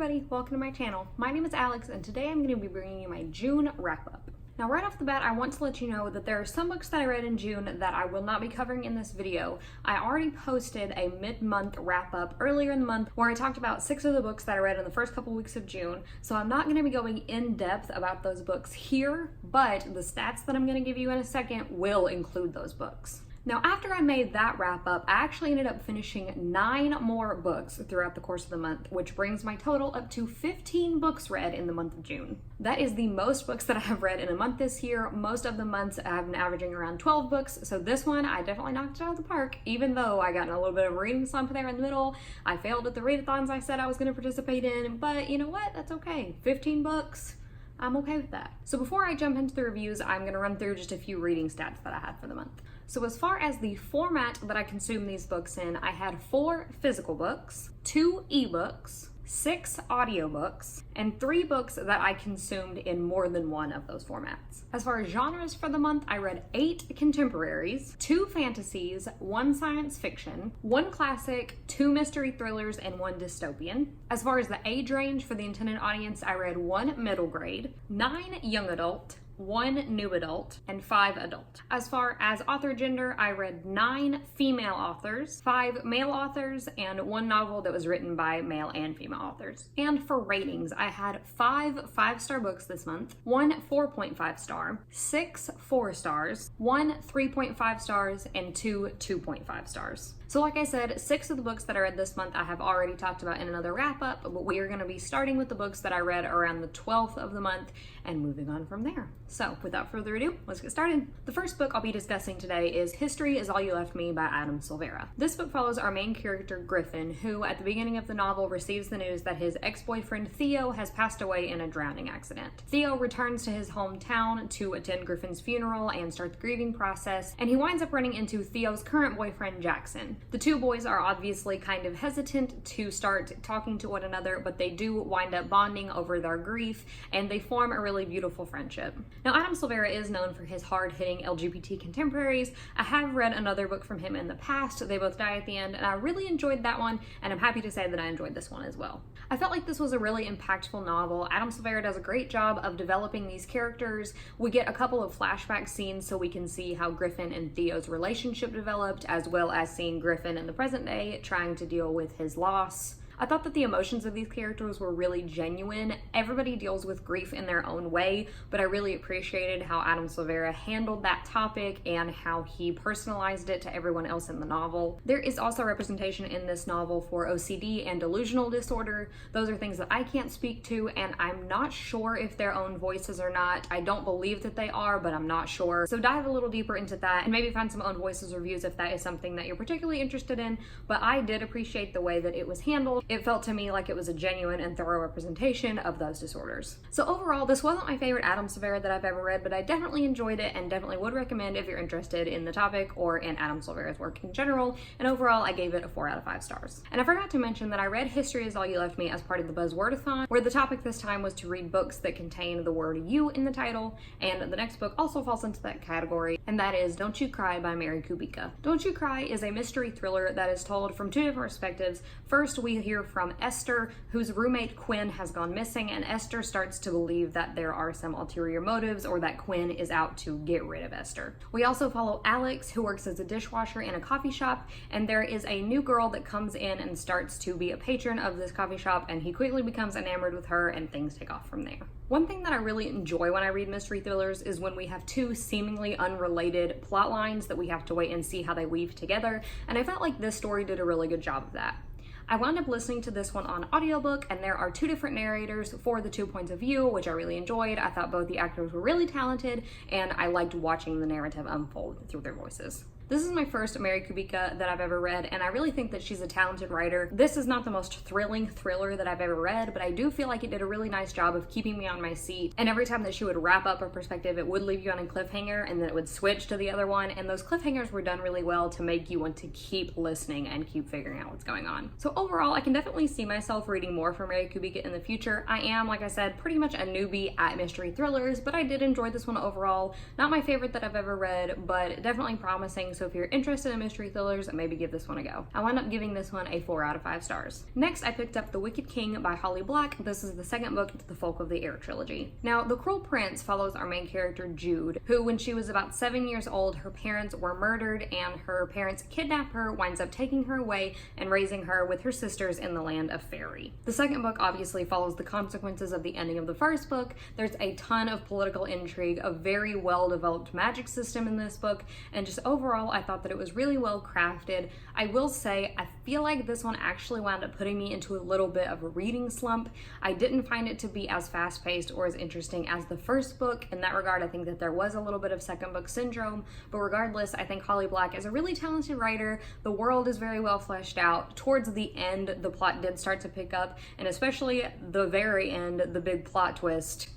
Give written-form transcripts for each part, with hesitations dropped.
everybody, welcome to my channel. My name is Alex and today I'm going to be bringing you my June wrap-up. Now right off the bat, I want to let you know that there are some books that I read in June that I will not be covering in this video. I already posted a mid-month wrap-up earlier in the month where I talked about 6 of the books that I read in the first couple weeks of June, so I'm not going to be going in depth about those books here, but the stats that I'm going to give you in a second will include those books. Now, after I made that wrap up, I actually ended up finishing 9 more books throughout the course of the month, which brings my total up to 15 books read in the month of June. That is the most books that I have read in a month this year. Most of the months I've been averaging around 12 books, so this one I definitely knocked it out of the park, even though I got in a little bit of a reading slump there in the middle. I failed at the readathons I said I was going to participate in, but you know what? That's okay. 15 books. I'm okay with that. So before I jump into the reviews, I'm going to run through just a few reading stats that I had for the month. So as far as the format that I consumed these books in, I had 4 physical books, 2 ebooks, 6 audiobooks, and 3 books that I consumed in more than one of those formats. As far as genres for the month, I read 8 contemporaries, 2 fantasies, 1 science fiction, 1 classic, 2 mystery thrillers, and 1 dystopian. As far as the age range for the intended audience, I read 1 middle grade, 9 young adult, 1 new adult, and 5 adult. As far as author gender, I read 9 female authors, 5 male authors, and 1 novel that was written by male and female authors. And for ratings, I had 5 5-star books this month, 1 4.5 star, 6 4 stars, 1 3.5 stars, and 2 2.5 stars. So like I said, 6 of the books that I read this month I have already talked about in another wrap-up, but we are going to be starting with the books that I read around the 12th of the month and moving on from there. So without further ado, let's get started. The first book I'll be discussing today is History Is All You Left Me by Adam Silvera. This book follows our main character Griffin, who at the beginning of the novel receives the news that his ex-boyfriend Theo has passed away in a drowning accident. Theo returns to his hometown to attend Griffin's funeral and start the grieving process, and he winds up running into Theo's current boyfriend Jackson. The 2 boys are obviously kind of hesitant to start talking to one another, but they do wind up bonding over their grief, and they form a really beautiful friendship. Now, Adam Silvera is known for his hard-hitting LGBT contemporaries. I have read another book from him in the past, They Both Die at the End, and I really enjoyed that one, and I'm happy to say that I enjoyed this one as well. I felt like this was a really impactful novel. Adam Silvera does a great job of developing these characters. We get a couple of flashback scenes so we can see how Griffin and Theo's relationship developed, as well as seeing Griffin in the present day trying to deal with his loss. I thought that the emotions of these characters were really genuine. Everybody deals with grief in their own way, but I really appreciated how Adam Silvera handled that topic and how he personalized it to everyone else in the novel. There is also representation in this novel for OCD and delusional disorder. Those are things that I can't speak to, and I'm not sure if their own voices or not. I don't believe that they are, but I'm not sure. So dive a little deeper into that and maybe find some own voices reviews if that is something that you're particularly interested in, but I did appreciate the way that it was handled. It felt to me like it was a genuine and thorough representation of those disorders. So overall, this wasn't my favorite Adam Silvera that I've ever read, but I definitely enjoyed it and definitely would recommend if you're interested in the topic or in Adam Silvera's work in general. And overall, I gave it a 4 out of 5 stars. And I forgot to mention that I read History Is All You Left Me as part of the Buzzwordathon, where the topic this time was to read books that contain the word you in the title, and the next book also falls into that category, and that is Don't You Cry by Mary Kubica. Don't You Cry is a mystery thriller that is told from 2 different perspectives. First, we hear from Esther, whose roommate Quinn has gone missing, and Esther starts to believe that there are some ulterior motives or that Quinn is out to get rid of Esther. We also follow Alex, who works as a dishwasher in a coffee shop, and there is a new girl that comes in and starts to be a patron of this coffee shop, and he quickly becomes enamored with her and things take off from there. One thing that I really enjoy when I read mystery thrillers is when we have 2 seemingly unrelated plot lines that we have to wait and see how they weave together, and I felt like this story did a really good job of that. I wound up listening to this one on audiobook, and there are 2 different narrators for the 2 points of view, which I really enjoyed. I thought both the actors were really talented, and I liked watching the narrative unfold through their voices. This is my first Mary Kubica that I've ever read, and I really think that she's a talented writer. This is not the most thrilling thriller that I've ever read, but I do feel like it did a really nice job of keeping me on my seat. And every time that she would wrap up a perspective, it would leave you on a cliffhanger, and then it would switch to the other one, and those cliffhangers were done really well to make you want to keep listening and keep figuring out what's going on. So overall, I can definitely see myself reading more from Mary Kubica in the future. I am, like I said, pretty much a newbie at mystery thrillers, but I did enjoy this one overall. Not my favorite that I've ever read, but definitely promising, so if you're interested in mystery thrillers, maybe give this one a go. I wound up giving this one a 4 out of 5 stars. Next, I picked up The Wicked King by Holly Black. This is the second book to the Folk of the Air trilogy. Now, The Cruel Prince follows our main character Jude, who when she was about 7 years old, her parents were murdered and her parents kidnap her, winds up taking her away and raising her with her sisters in the land of Fairy. The second book obviously follows the consequences of the ending of the first book. There's a ton of political intrigue, a very well-developed magic system in this book, and just overall I thought that it was really well crafted. I will say I feel like this one actually wound up putting me into a little bit of a reading slump. I didn't find it to be as fast-paced or as interesting as the first book. In that regard, I think that there was a little bit of second book syndrome, but regardless, I think Holly Black is a really talented writer. The world is very well fleshed out. Towards the end, the plot did start to pick up, and especially the very end, the big plot twist,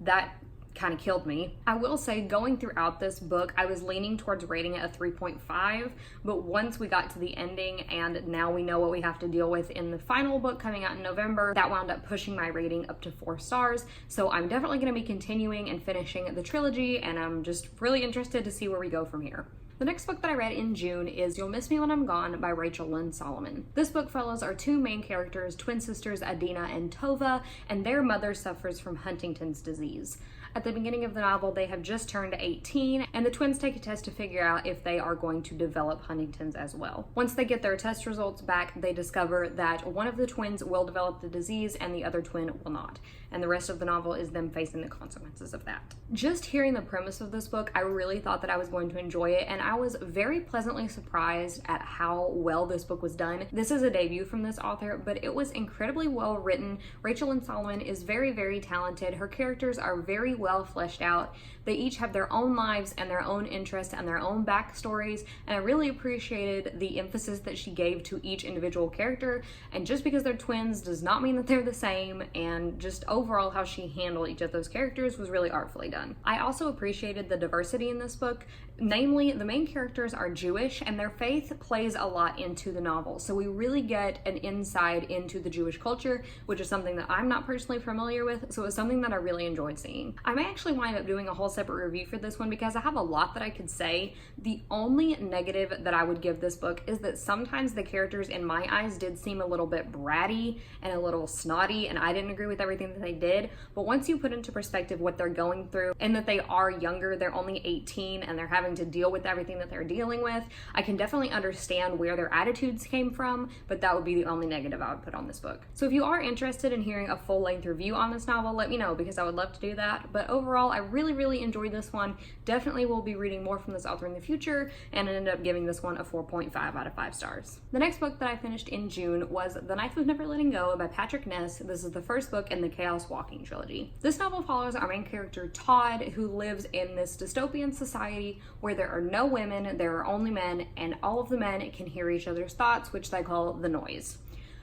that kind of killed me. I will say, going throughout this book, I was leaning towards rating it a 3.5, but once we got to the ending and now we know what we have to deal with in the final book coming out in November, that wound up pushing my rating up to 4 stars. So I'm definitely going to be continuing and finishing the trilogy, and I'm just really interested to see where we go from here. The next book that I read in June is You'll Miss Me When I'm Gone by Rachel Lynn Solomon. This book follows our two main characters, twin sisters Adina and Tova, and their mother suffers from Huntington's disease. At the beginning of the novel, they have just turned 18, and the twins take a test to figure out if they are going to develop Huntington's as well. Once they get their test results back, they discover that one of the twins will develop the disease and the other twin will not. And the rest of the novel is them facing the consequences of that. Just hearing the premise of this book, I really thought that I was going to enjoy it, and I was very pleasantly surprised at how well this book was done. This is a debut from this author, but it was incredibly well written. Rachel Lynn Solomon is very, very talented. Her characters are very well fleshed out. They each have their own lives and their own interests and their own backstories, and I really appreciated the emphasis that she gave to each individual character. And just because they're twins does not mean that they're the same, and just overall how she handled each of those characters was really artfully done. I also appreciated the diversity in this book. Namely, the main characters are Jewish and their faith plays a lot into the novel. So we really get an insight into the Jewish culture, which is something that I'm not personally familiar with. So it was something that I really enjoyed seeing. I may actually wind up doing a whole separate review for this one because I have a lot that I could say. The only negative that I would give this book is that sometimes the characters in my eyes did seem a little bit bratty and a little snotty, and I didn't agree with everything that they did. But once you put into perspective what they're going through and that they are younger, they're only 18 and they're having to deal with everything that they're dealing with, I can definitely understand where their attitudes came from, but that would be the only negative I would put on this book. So if you are interested in hearing a full-length review on this novel, let me know because I would love to do that. But overall, I really enjoyed this one. Definitely will be reading more from this author in the future, and I ended up giving this one a 4.5 out of 5 stars. The next book that I finished in June was The Knife of Never Letting Go by Patrick Ness. This is the first book in the Chaos Walking trilogy. This novel follows our main character Todd, who lives in this dystopian society where there are no women, there are only men, and all of the men can hear each other's thoughts, which they call the noise.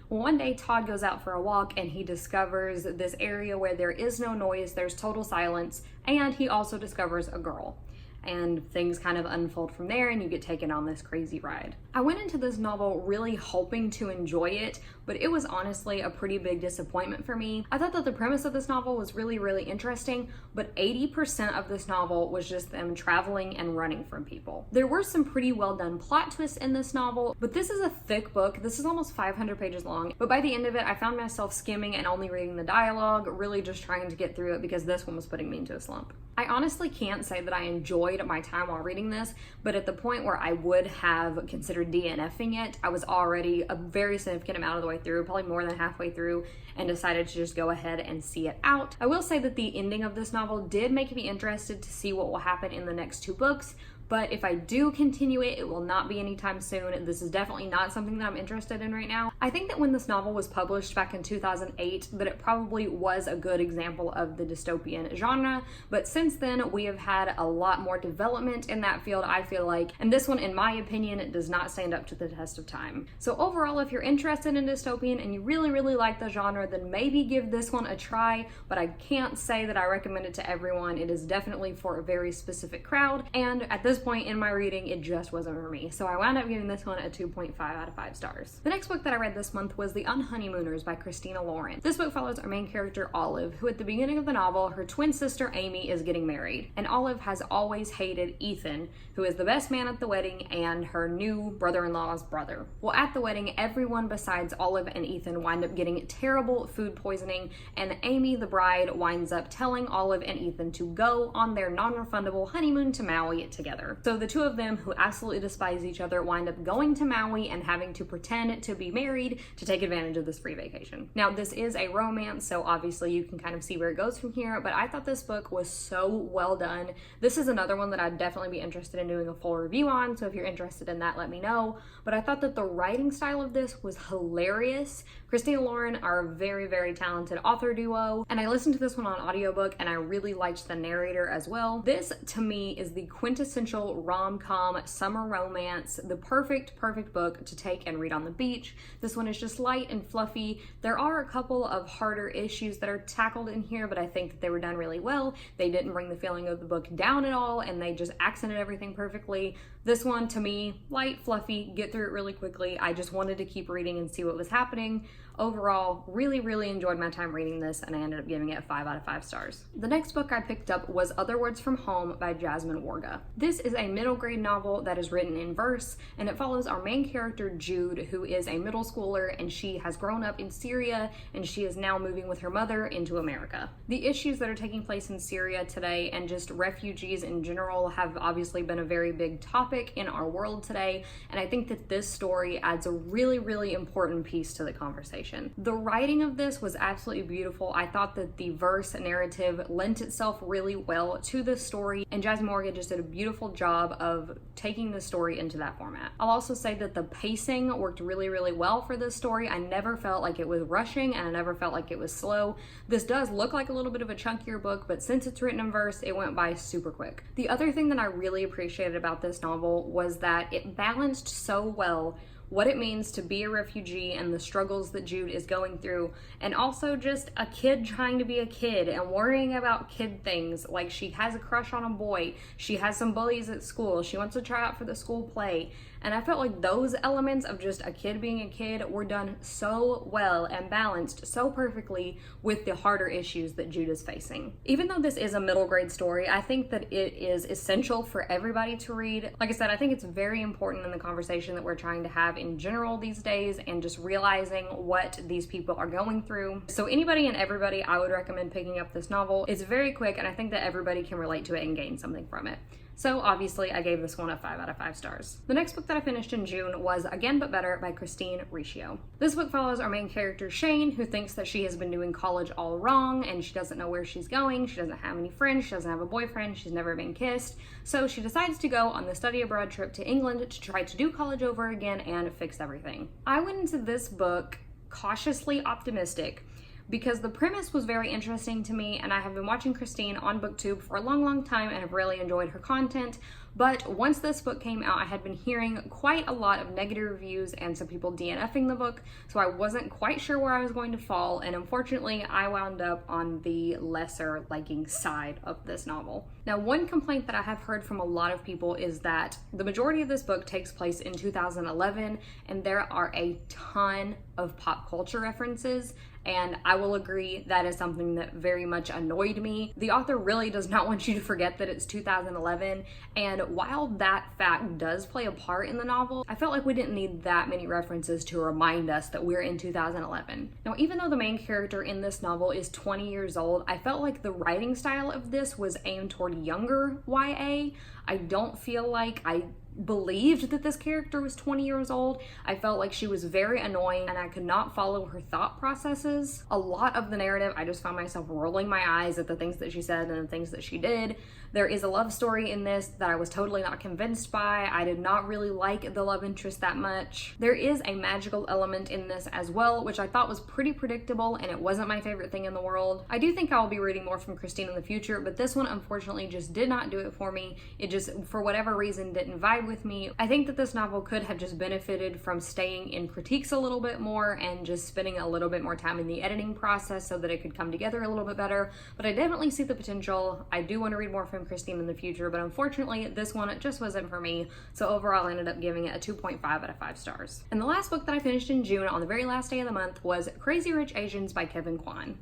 Well, one day Todd goes out for a walk and he discovers this area where there is no noise, there's total silence, and he also discovers a girl. And things kind of unfold from there and you get taken on this crazy ride. I went into this novel really hoping to enjoy it, but it was honestly a pretty big disappointment for me. I thought that the premise of this novel was really interesting, but 80% of this novel was just them traveling and running from people. There were some pretty well done plot twists in this novel, but this is a thick book. This is almost 500 pages long, but by the end of it, I found myself skimming and only reading the dialogue, really just trying to get through it because this one was putting me into a slump. I honestly can't say that I enjoyed my time while reading this, but at the point where I would have considered DNFing it, I was already a very significant amount of the way through, probably more than halfway through, and decided to just go ahead and see it out. I will say that the ending of this novel did make me interested to see what will happen in the next 2 books, but if I do continue it, it will not be anytime soon. This is definitely not something that I'm interested in right now. I think that when this novel was published back in 2008, that it probably was a good example of the dystopian genre, but since then we have had a lot more development in that field, I feel like, and this one, in my opinion, it does not stand up to the test of time. So overall, if you're interested in dystopian and you really like the genre, then maybe give this one a try, but I can't say that I recommend it to everyone. It is definitely for a very specific crowd, and at this this point in my reading, it just wasn't for me. So I wound up giving this one a 2.5 out of 5 stars. The next book that I read this month was The Unhoneymooners by Christina Lauren. This book follows our main character, Olive, who at the beginning of the novel, her twin sister Amy is getting married. And Olive has always hated Ethan, who is the best man at the wedding and her new brother-in-law's brother. Well, at the wedding, everyone besides Olive and Ethan wind up getting terrible food poisoning, and Amy, the bride, winds up telling Olive and Ethan to go on their non-refundable honeymoon to Maui together. So the two of them, who absolutely despise each other, wind up going to Maui and having to pretend to be married to take advantage of this free vacation. Now, this is a romance, so obviously you can kind of see where it goes from here, but I thought this book was so well done. This is another one that I'd definitely be interested in doing a full review on, so if you're interested in that, let me know. But I thought that the writing style of this was hilarious. Christina Lauren are a very, very talented author duo, and I listened to this one on audiobook and I really liked the narrator as well. This, to me, is the quintessential rom-com summer romance, the perfect book to take and read on the beach. This one is just light and fluffy. There are a couple of harder issues that are tackled in here, but I think that they were done really well. They didn't bring the feeling of the book down at all, and they just accented everything perfectly. This one, to me, light, fluffy, get through it really quickly. I just wanted to keep reading and see what was happening. Overall, really enjoyed my time reading this, and I ended up giving it 5 out of 5 stars. The next book I picked up was Other Words from Home by Jasmine Warga. This is a middle grade novel that is written in verse, and it follows our main character Jude, who is a middle schooler, and she has grown up in Syria, and she is now moving with her mother into America. The issues that are taking place in Syria today, and just refugees in general, have obviously been a very big topic in our world today, and I think that this story adds a really important piece to the conversation. The writing of this was absolutely beautiful. I thought that the verse narrative lent itself really well to the story, and Jasmine Warga just did a beautiful job of taking the story into that format. I'll also say that the pacing worked really well for this story. I never felt like it was rushing, and I never felt like it was slow. This does look like a little bit of a chunkier book, but since it's written in verse, it went by super quick. The other thing that I really appreciated about this novel was that it balanced so well what it means to be a refugee and the struggles that Jude is going through, and also just a kid trying to be a kid and worrying about kid things, like she has a crush on a boy, she has some bullies at school, she wants to try out for the school play. And I felt like those elements of just a kid being a kid were done so well and balanced so perfectly with the harder issues that Jude is facing. Even though this is a middle grade story, I think that it is essential for everybody to read. Like I said, I think it's very important in the conversation that we're trying to have in general these days, and just realizing what these people are going through. So anybody and everybody, I would recommend picking up this novel. It's very quick, and I think that everybody can relate to it and gain something from it. So obviously I gave this one a 5 out of 5 stars. The next book that I finished in June was Again But Better by Christine Riccio. This book follows our main character Shane, who thinks that she has been doing college all wrong and she doesn't know where she's going, she doesn't have any friends, she doesn't have a boyfriend, she's never been kissed. So she decides to go on the study abroad trip to England to try to do college over again and fix everything. I went into this book cautiously optimistic, because the premise was very interesting to me, and I have been watching Christine on BookTube for a long time and have really enjoyed her content. But once this book came out, I had been hearing quite a lot of negative reviews and some people DNFing the book, so I wasn't quite sure where I was going to fall, and unfortunately I wound up on the lesser liking side of this novel. Now, one complaint that I have heard from a lot of people is that the majority of this book takes place in 2011, and there are a ton of pop culture references, and I will agree that is something that very much annoyed me. The author really does not want you to forget that it's 2011, and while that fact does play a part in the novel, I felt like we didn't need that many references to remind us that we're in 2011. Now, even though the main character in this novel is 20 years old, I felt like the writing style of this was aimed toward younger YA. I don't feel like I believed that this character was 20 years old. I felt like she was very annoying and I could not follow her thought processes. A lot of the narrative, I just found myself rolling my eyes at the things that she said and the things that she did. There is a love story in this that I was totally not convinced by. I did not really like the love interest that much. There is a magical element in this as well, which I thought was pretty predictable, and it wasn't my favorite thing in the world. I do think I will be reading more from Christine in the future, but this one unfortunately just did not do it for me. It just, for whatever reason, didn't vibe ride with me. I think that this novel could have just benefited from staying in critiques a little bit more and just spending a little bit more time in the editing process so that it could come together a little bit better, but I definitely see the potential. I do want to read more from Christine in the future, but unfortunately this one just wasn't for me, so overall I ended up giving it a 2.5 out of 5 stars. And the last book that I finished in June on the very last day of the month was Crazy Rich Asians by Kevin Kwan.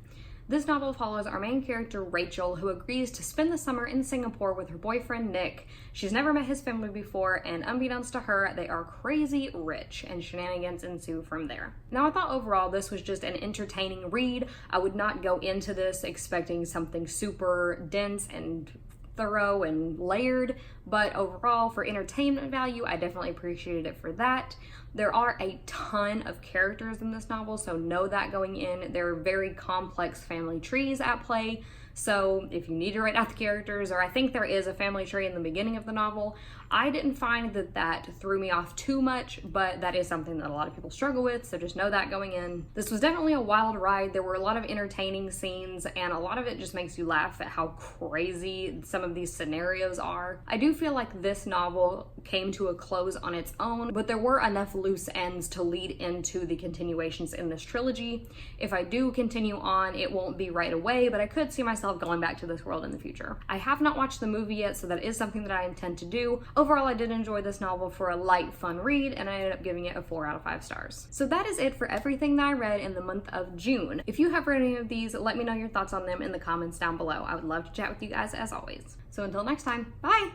This novel follows our main character, Rachel, who agrees to spend the summer in Singapore with her boyfriend, Nick. She's never met his family before, and unbeknownst to her, they are crazy rich, and shenanigans ensue from there. Now, I thought overall this was just an entertaining read. I would not go into this expecting something super dense and thorough and layered, but overall for entertainment value, I definitely appreciated it for that. There are a ton of characters in this novel, so know that going in. There are very complex family trees at play, so if you need to write out the characters, or I think there is a family tree in the beginning of the novel, I didn't find that threw me off too much, but that is something that a lot of people struggle with, so just know that going in. This was definitely a wild ride. There were a lot of entertaining scenes, and a lot of it just makes you laugh at how crazy some of these scenarios are. I do feel like this novel came to a close on its own, but there were enough loose ends to lead into the continuations in this trilogy. If I do continue on, it won't be right away, but I could see myself going back to this world in the future. I have not watched the movie yet, so that is something that I intend to do. Overall, I did enjoy this novel for a light, fun read, and I ended up giving it a 4 out of 5 stars. So that is it for everything that I read in the month of June. If you have read any of these, let me know your thoughts on them in the comments down below. I would love to chat with you guys as always. So until next time, bye!